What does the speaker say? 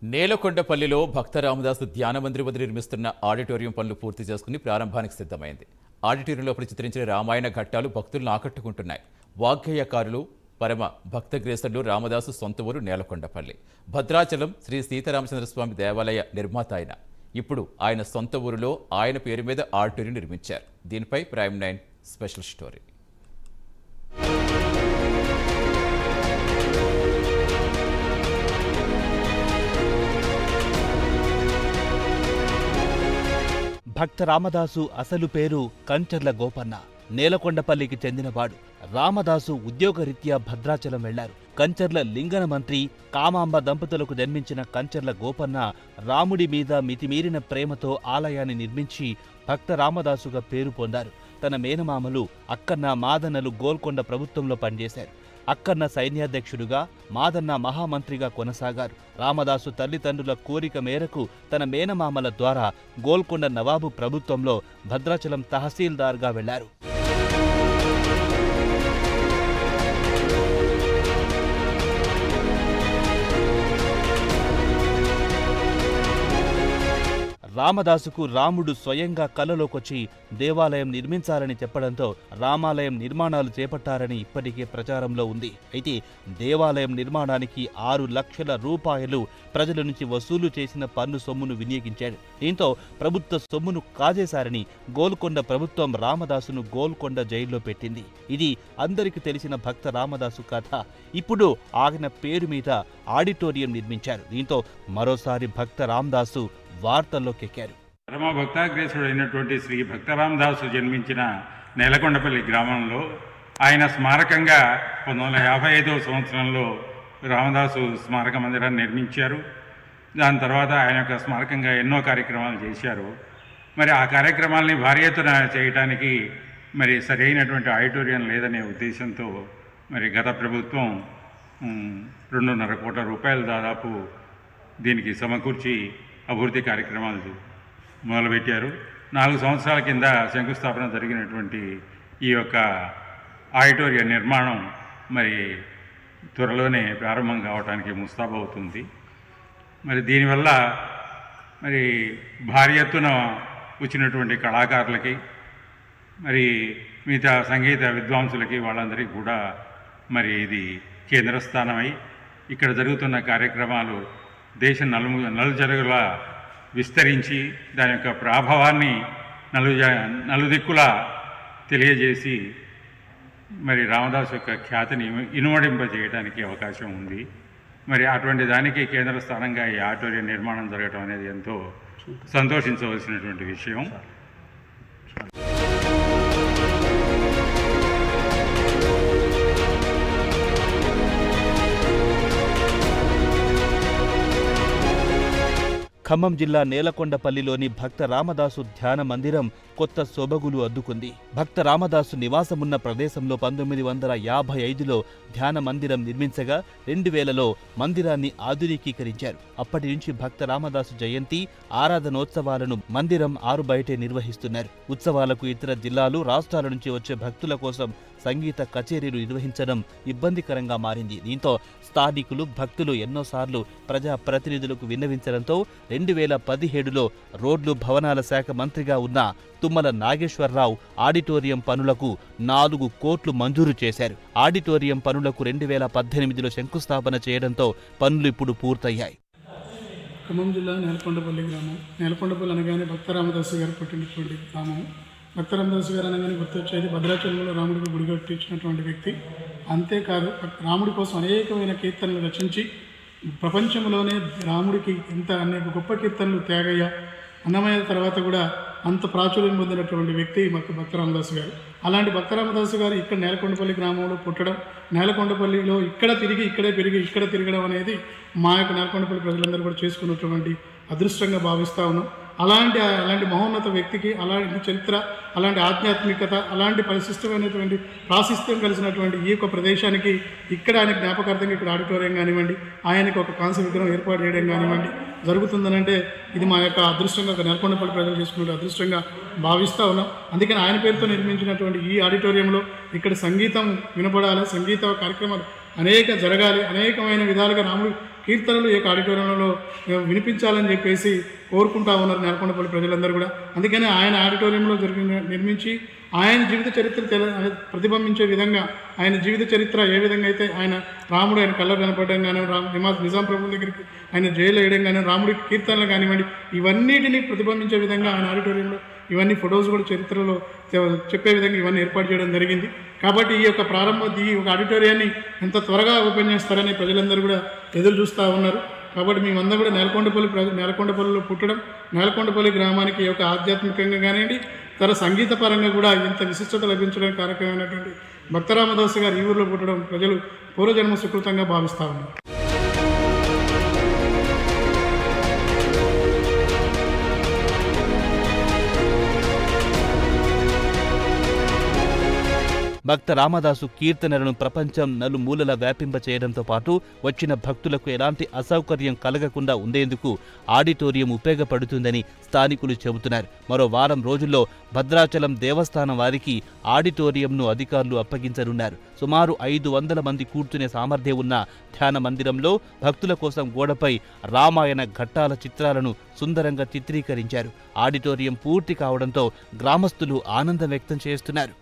నేలకొండపల్లిలో భక్త రామదాసు ధ్యాన మందిరం వద్ద నిర్మిస్తున్న ఆడిటోరియం పనులు పూర్తి చేసుకుని ప్రారంభానికి సిద్ధమైంది. ఆడిటోరియంలో చిత్రించిన రామాయణ ఘట్టాలు భక్తులను ఆకట్టుకుంటున్నాయి. వాగ్గేయకారులు పరమ భక్తగ్రేసులు రామదాసు సొంత ఊరు నేలకొండపల్లి. భద్రాచలం శ్రీ సీతారామచంద్రస్వామి దేవాలయ నిర్మాత ఆయన. ఇప్పుడు ఆయన సొంత ఊరిలో ఆయన పేరు మీద ఆడిటోరియం నిర్మించారు. దీనిపై prime 9 special story. Bhakta Ramadasu అసలు పేరు కంచర్ల గోపన్న. నేలకొండపల్లికి చెందినవాడు. రామదాసు ఉద్యోగరీత్యా భద్రాచలం వెళ్లారు. కంచర్ల లింగన మంత్రి కామాంబ దంపతులకు జన్మించిన కంచర్ల గోపన్న రాముడి మీద మితిమీరిన ప్రేమతో ఆలయాన్ని నిర్మించి భక్త రామదాసుగా పేరు పొందారు. తన మేనమామలు అక్కన్న మాదన్నలు గోల్కొండ ప్రభుత్వంలో పనిచేశారు. అక్కన్న సైన్యాధ్యక్షుడుగా, మాదన్న మహామంత్రిగా కొనసాగారు. రామదాసు తల్లిదండ్రుల కోరిక మేరకు తన మేనమామల ద్వారా గోల్కొండ నవాబు ప్రభుత్వంలో భద్రాచలం తహసీల్దార్గా వెళ్లారు. రామదాసుకు రాముడు స్వయంగా కలలోకొచ్చి దేవాలయం నిర్మించాలని చెప్పడంతో రామాలయం నిర్మాణాలు చేపట్టారని ఇప్పటికే ప్రచారంలో ఉంది. అయితే దేవాలయం నిర్మాణానికి 6 లక్షల రూపాయలు ప్రజల నుంచి వసూలు చేసిన పన్ను సొమ్మును వినియోగించాడు. దీంతో ప్రభుత్వ సొమ్మును కాజేశారని గోల్కొండ ప్రభుత్వం రామదాసును గోల్కొండ జైల్లో పెట్టింది. ఇది అందరికీ తెలిసిన భక్త రామదాసు కథ. ఇప్పుడు ఆయన పేరు మీద ఆడిటోరియం నిర్మించారు. దీంతో మరోసారి భక్త రామదాసు వార్తల్లోకెక్కారు. పరమ భక్తాగ్రేసుడైనటువంటి శ్రీ భక్తరామదాసు జన్మించిన నేలకొండపల్లి గ్రామంలో ఆయన స్మారకంగా 1955వ సంవత్సరంలో రామదాసు స్మారక మందిరాన్ని నిర్మించారు. దాని తర్వాత ఆయన యొక్క స్మారకంగా ఎన్నో కార్యక్రమాలు చేశారు. మరి ఆ కార్యక్రమాలని భారీ ఎత్తున చేయడానికి మరి సరైనటువంటి ఆడిటోరియం లేదనే ఉద్దేశంతో మరి గత ప్రభుత్వం 2.5 కోట్ల రూపాయలు దాదాపు దీనికి సమకూర్చి అభివృద్ధి కార్యక్రమాలు మొదలుపెట్టారు. 4 సంవత్సరాల కింద శంకుస్థాపన జరిగినటువంటి ఈ యొక్క ఆడిటోరియం నిర్మాణం మరి త్వరలోనే ప్రారంభం కావడానికి ముస్తాబవుతుంది. మరి దీనివల్ల మరి భారీ ఎత్తున వచ్చినటువంటి కళాకారులకి మరి మిగతా సంగీత విద్వాంసులకి వాళ్ళందరికీ కూడా మరి ఇది కేంద్ర స్థానమై ఇక్కడ జరుగుతున్న కార్యక్రమాలు దేశం నలుజరుగులా విస్తరించి దాని యొక్క ప్రాభవాన్ని నలుదిక్కులా తెలియజేసి మరి రామదాసు యొక్క ఖ్యాతిని ఇనుమడింపజేయడానికి అవకాశం ఉంది. మరి అటువంటి దానికి కేంద్ర స్థానంగా ఈ ఆడిటోరియం నిర్మాణం జరగడం అనేది ఎంతో సంతోషించవలసినటువంటి విషయం. ఖమ్మం జిల్లా నేలకొండపల్లిలోని భక్త రామదాసు ధ్యాన మందిరం కొత్త సొబగులు అద్దుకుంది. భక్త రామదాసు నివాసమున్న ప్రదేశంలో 1955లో ధ్యాన మందిరం నిర్మించగా 2000లో మందిరాన్ని ఆధునికీకరించారు. అప్పటి నుంచి భక్త రామదాసు జయంతి, ఆరాధనోత్సవాలను మందిరం ఆరు బయటే నిర్వహిస్తున్నారు. ఉత్సవాలకు ఇతర జిల్లాలు, రాష్ట్రాల నుంచి వచ్చే భక్తుల కోసం సంగీత కచేరీలు నిర్వహించడం ఇబ్బందికరంగా మారింది. దీంతో స్థానికులు, భక్తులు ఎన్నోసార్లు ప్రజా ప్రతినిధులకు విన్నవించడంతో 2017లో రోడ్లు, భవనాల శాఖ మంత్రిగా ఉన్న తుమ్మల నాగేశ్వరరావు ఆడిటోరియం పనులకు 4 కోట్లు మంజూరు చేశారు. ఆడిటోరియం పనులకు 2018లో శంకుస్థాపన చేయడంతో పనులు ఇప్పుడు పూర్తయ్యాయి. ఖమ్మం జిల్లా నేలకొండపల్లి గ్రామం. నేలకొండపల్లి అనగానే భక్త రామదాసు గారు పుట్టినటువంటి గ్రామం. భక్త రామదాసు గారు అనగానే గుర్తొచ్చేది భద్రాచలంలో రాముడికి గుడి కట్టించినటువంటి వ్యక్తి. అంతేకాదు రాముడి కోసం అనేకమైన కీర్తనలు రచించి ప్రపంచంలోనే రాముడికి అనేక గొప్ప కీర్తనలు త్యాగయ్య, అన్నమయ్య తర్వాత కూడా అంత ప్రాచుర్యం పొందినటువంటి వ్యక్తి భక్త రామదాసు గారు. అలాంటి భక్త రామదాసు గారు ఇక్కడ నేలకొండపల్లి గ్రామంలో పుట్టడం, నేలకొండపల్లిలో ఇక్కడే పెరిగి ఇక్కడ తిరగడం అనేది మా యొక్క నేలకొండపల్లి ప్రజలందరూ కూడా చేసుకున్నటువంటి అదృష్టంగా భావిస్తూ ఉన్నాం. అలాంటి మహోన్నత వ్యక్తికి అలాంటి చరిత్ర, అలాంటి ఆధ్యాత్మికత, అలాంటి పరిశిష్టమైనటువంటి ప్రాశస్త్యం కలిసినటువంటి ఈ యొక్క ప్రదేశానికి ఇక్కడ ఆయన జ్ఞాపకార్థంగా ఇక్కడ ఆడిటోరియం కానివ్వండి, ఆయనకు ఒక కాంస్య విగ్రహం ఏర్పాటు చేయడం కానివ్వండి జరుగుతుందనంటే ఇది మా యొక్క అదృష్టంగా, నేలకొండపల్లి ప్రజలు చేసుకునే అదృష్టంగా భావిస్తూ ఉన్నాం. అందుకని ఆయన పేరుతో నిర్మించినటువంటి ఈ ఆడిటోరియంలో ఇక్కడ సంగీతం వినపడాలి, సంగీత కార్యక్రమాలు అనేక జరగాలి, అనేకమైన విధాలుగా రాముడి కీర్తనలు ఈ యొక్క ఆడిటోరియంలో వినిపించాలని చెప్పేసి కోరుకుంటా ఉన్నారు నేలకొండపల్లి ప్రజలందరూ కూడా. అందుకని ఆయన ఆడిటోరియంలో నిర్మించి ఆయన జీవిత చరిత్ర ప్రతిబింబించే విధంగా ఆయన జీవిత చరిత్ర ఏ విధంగా అయితే ఆయన రాముడు ఆయన కళ్ళ కనపడడం కానీ నిజాం ప్రభుత్వం దగ్గరికి ఆయన జైలు వేయడం కానీ రాముడి కీర్తనలు కానివ్వండి ఇవన్నిటిని ప్రతిబింబించే విధంగా ఆయన ఆడిటోరియంలో ఇవన్నీ ఫొటోస్ కూడా చరిత్రలో చెప్పే విధంగా ఇవన్నీ ఏర్పాటు చేయడం జరిగింది. కాబట్టి ఈ యొక్క ఈ యొక్క ఆడిటోరియాన్ని ఎంత త్వరగా ఓపెన్ చేస్తారని ప్రజలందరూ కూడా ఎదురు చూస్తూ ఉన్నారు. కాబట్టి మేమందరం కూడా నేలకొండపల్లిలో పుట్టడం నేలకొండపల్లి గ్రామానికి ఈ యొక్క ఆధ్యాత్మికంగా కానివ్వండి సంగీత పరంగా కూడా ఇంత విశిష్టత లభించడానికి కారకమైనటువంటి భక్తరామదాసు గారు ఈ ఊరిలో పుట్టడం ప్రజలు పూర్వజన్మ సుకృతంగా భావిస్తూ ఉన్నారు. భక్త రామదాసు కీర్తనలను ప్రపంచం నలుమూలలా వ్యాపింపచేయడంతో పాటు వచ్చిన భక్తులకు ఎలాంటి అసౌకర్యం కలగకుండా ఉండేందుకు ఆడిటోరియం ఉపయోగపడుతుందని స్థానికులు చెబుతున్నారు. మరో వారం రోజుల్లో భద్రాచలం దేవస్థానం వారికి ఆడిటోరియంను అధికారులు అప్పగించనున్నారు. సుమారు 500 మంది కూర్చునే సామర్థ్యం ఉన్న ధ్యాన మందిరంలో భక్తుల కోసం గోడపై రామాయణ ఘట్టాల చిత్రాలను సుందరంగా చిత్రీకరించారు. ఆడిటోరియం పూర్తి కావడంతో గ్రామస్తులు ఆనందం వ్యక్తం చేస్తున్నారు.